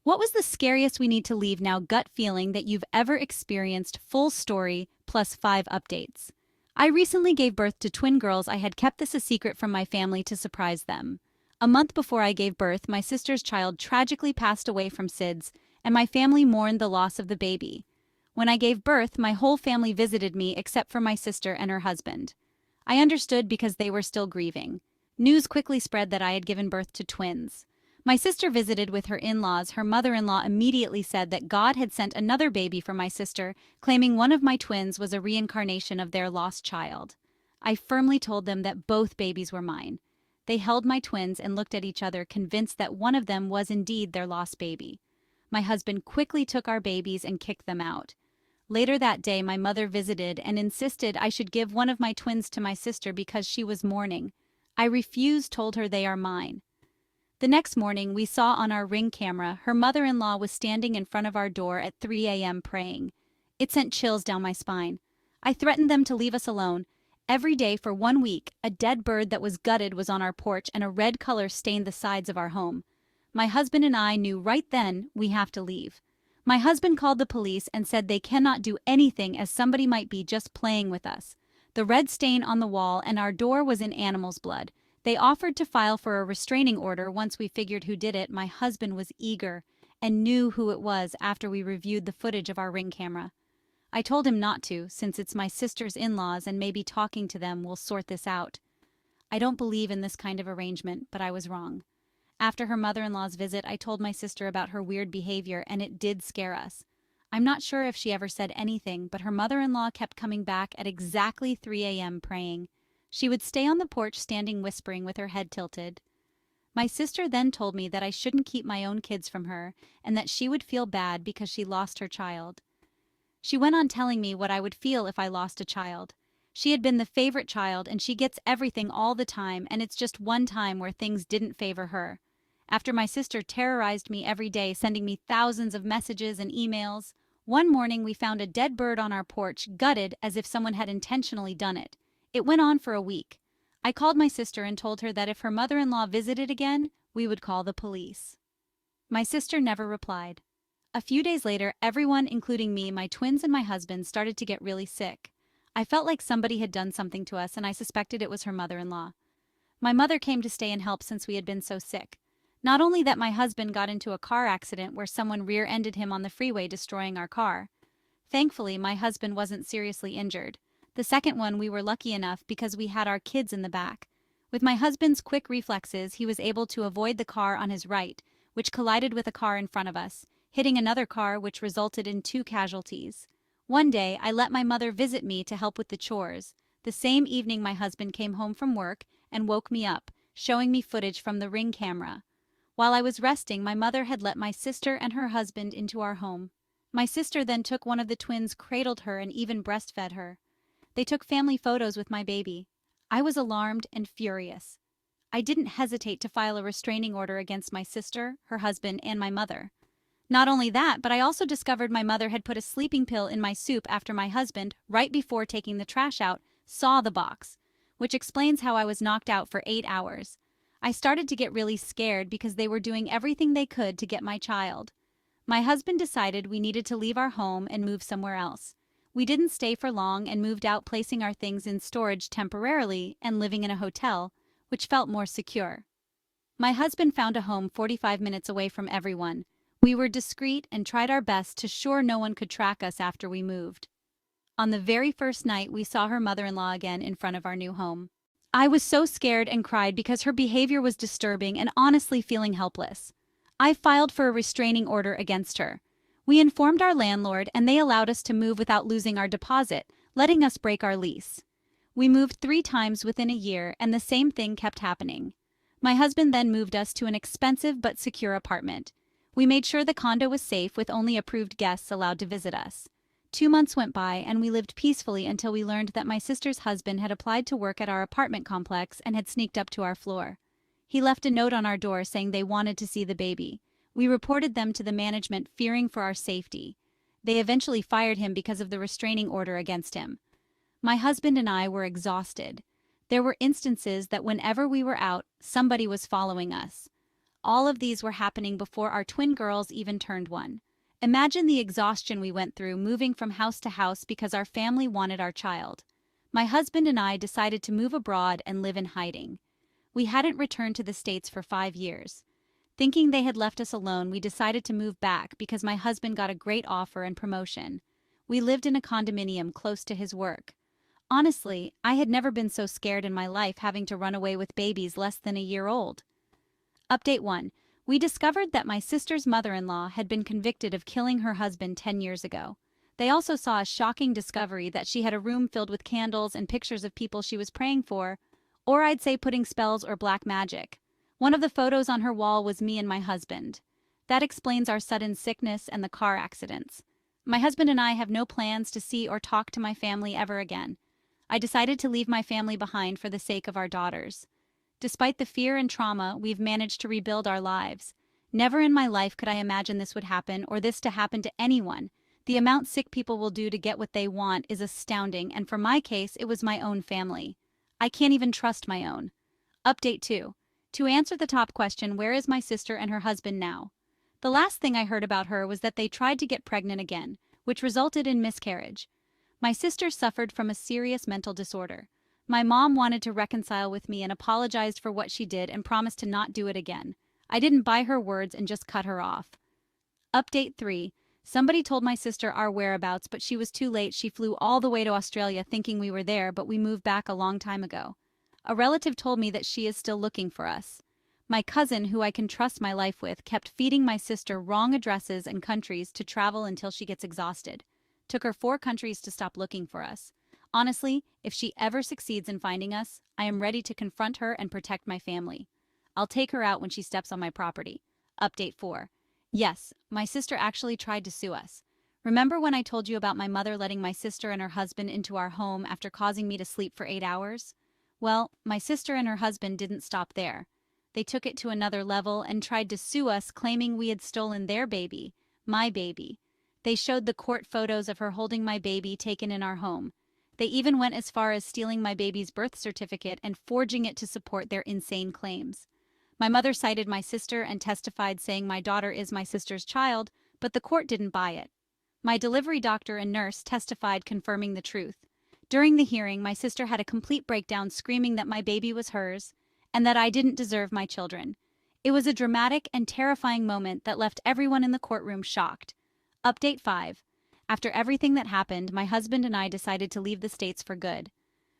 What was the scariest we need to leave now gut feeling that you've ever experienced? Full story plus 5 updates. I recently gave birth to twin girls. I had kept this a secret from my family to surprise them. A month before I gave birth, my sister's child tragically passed away from SIDS, and my family mourned the loss of the baby. When I gave birth, my whole family visited me except for my sister and her husband. I understood because they were still grieving. News quickly spread that I had given birth to twins. My sister visited with her in-laws. Her mother-in-law immediately said that God had sent another baby for my sister, claiming one of my twins was a reincarnation of their lost child. I firmly told them that both babies were mine. They held my twins and looked at each other, convinced that one of them was indeed their lost baby. My husband quickly took our babies and kicked them out. Later that day, my mother visited and insisted I should give one of my twins to my sister because she was mourning. I refused, told her they are mine. The next morning, we saw on our Ring camera her mother-in-law was standing in front of our door at 3 a.m. praying. It sent chills down my spine. I threatened them to leave us alone. Every day for 1 week, a dead bird that was gutted was on our porch and a red color stained the sides of our home. My husband and I knew right then we have to leave. My husband called the police and said they cannot do anything as somebody might be just playing with us. The red stain on the wall and our door was in animal's blood. They offered to file for a restraining order once we figured who did it. My husband was eager and knew who it was after we reviewed the footage of our Ring camera. I told him not to, since it's my sister's in-laws and maybe talking to them will sort this out. I don't believe in this kind of arrangement, but I was wrong. After her mother-in-law's visit, I told my sister about her weird behavior, and it did scare us. I'm not sure if she ever said anything, but her mother-in-law kept coming back at exactly 3 a.m. praying. She would stay on the porch standing whispering with her head tilted. My sister then told me that I shouldn't keep my own kids from her and that she would feel bad because she lost her child. She went on telling me what I would feel if I lost a child. She had been the favorite child and she gets everything all the time, and it's just one time where things didn't favor her. After my sister terrorized me every day, sending me thousands of messages and emails, one morning we found a dead bird on our porch, gutted as if someone had intentionally done it. It went on for a week. I called my sister and told her that if her mother-in-law visited again, we would call the police. My sister never replied. A few days later, everyone, including me, my twins and my husband, started to get really sick. I felt like somebody had done something to us, and I suspected it was her mother-in-law. My mother came to stay and help since we had been so sick. Not only that, my husband got into a car accident where someone rear-ended him on the freeway, destroying our car. Thankfully, my husband wasn't seriously injured. The second one we were lucky enough because we had our kids in the back. With my husband's quick reflexes, he was able to avoid the car on his right, which collided with a car in front of us, hitting another car which resulted in 2 casualties. One day, I let my mother visit me to help with the chores. The same evening, my husband came home from work and woke me up, showing me footage from the Ring camera. While I was resting, my mother had let my sister and her husband into our home. My sister then took one of the twins, cradled her, and even breastfed her. They took family photos with my baby. I was alarmed and furious. I didn't hesitate to file a restraining order against my sister, her husband, and my mother. Not only that, but I also discovered my mother had put a sleeping pill in my soup after my husband, right before taking the trash out, saw the box, which explains how I was knocked out for 8 hours. I started to get really scared because they were doing everything they could to get my child. My husband decided we needed to leave our home and move somewhere else. We didn't stay for long and moved out, placing our things in storage temporarily and living in a hotel, which felt more secure. My husband found a home 45 minutes away from everyone. We were discreet and tried our best to ensure no one could track us after we moved. On the very first night, we saw her mother-in-law again in front of our new home. I was so scared and cried because her behavior was disturbing and honestly feeling helpless. I filed for a restraining order against her. We informed our landlord and they allowed us to move without losing our deposit, letting us break our lease. We moved 3 times within a year and the same thing kept happening. My husband then moved us to an expensive but secure apartment. We made sure the condo was safe with only approved guests allowed to visit us. 2 months went by and we lived peacefully until we learned that my sister's husband had applied to work at our apartment complex and had sneaked up to our floor. He left a note on our door saying they wanted to see the baby. We reported them to the management, fearing for our safety. They eventually fired him because of the restraining order against him. My husband and I were exhausted. There were instances that whenever we were out, somebody was following us. All of these were happening before our twin girls even turned 1. Imagine the exhaustion we went through moving from house to house because our family wanted our child. My husband and I decided to move abroad and live in hiding. We hadn't returned to the States for 5 years. Thinking they had left us alone, we decided to move back because my husband got a great offer and promotion. We lived in a condominium close to his work. Honestly, I had never been so scared in my life having to run away with babies less than a year old. Update 1. We discovered that my sister's mother-in-law had been convicted of killing her husband 10 years ago. They also saw a shocking discovery that she had a room filled with candles and pictures of people she was praying for, or I'd say putting spells or black magic. One of the photos on her wall was me and my husband. That explains our sudden sickness and the car accidents. My husband and I have no plans to see or talk to my family ever again. I decided to leave my family behind for the sake of our daughters. Despite the fear and trauma, we've managed to rebuild our lives. Never in my life could I imagine this would happen or this to happen to anyone. The amount sick people will do to get what they want is astounding, and for my case, it was my own family. I can't even trust my own. Update 2. To answer the top question, where is my sister and her husband now? The last thing I heard about her was that they tried to get pregnant again, which resulted in miscarriage. My sister suffered from a serious mental disorder. My mom wanted to reconcile with me and apologized for what she did and promised to not do it again. I didn't buy her words and just cut her off. Update 3. Somebody told my sister our whereabouts, but she was too late. She flew all the way to Australia thinking we were there, but we moved back a long time ago. A relative told me that she is still looking for us. My cousin, who I can trust my life with, kept feeding my sister wrong addresses and countries to travel until she gets exhausted. Took her 4 countries to stop looking for us. Honestly, if she ever succeeds in finding us, I am ready to confront her and protect my family. I'll take her out when she steps on my property. Update 4. Yes, my sister actually tried to sue us. Remember when I told you about my mother letting my sister and her husband into our home after causing me to sleep for 8 hours? Well, my sister and her husband didn't stop there. They took it to another level and tried to sue us, claiming we had stolen their baby, my baby. They showed the court photos of her holding my baby taken in our home. They even went as far as stealing my baby's birth certificate and forging it to support their insane claims. My mother cited my sister and testified saying my daughter is my sister's child, but the court didn't buy it. My delivery doctor and nurse testified confirming the truth. During the hearing, my sister had a complete breakdown screaming that my baby was hers and that I didn't deserve my children. It was a dramatic and terrifying moment that left everyone in the courtroom shocked. Update 5. After everything that happened, my husband and I decided to leave the States for good.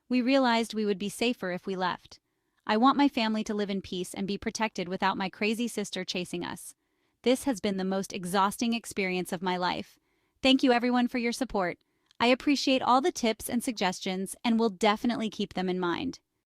We realized we would be safer if we left. I want my family to live in peace and be protected without my crazy sister chasing us. This has been the most exhausting experience of my life. Thank you everyone for your support. I appreciate all the tips and suggestions and will definitely keep them in mind.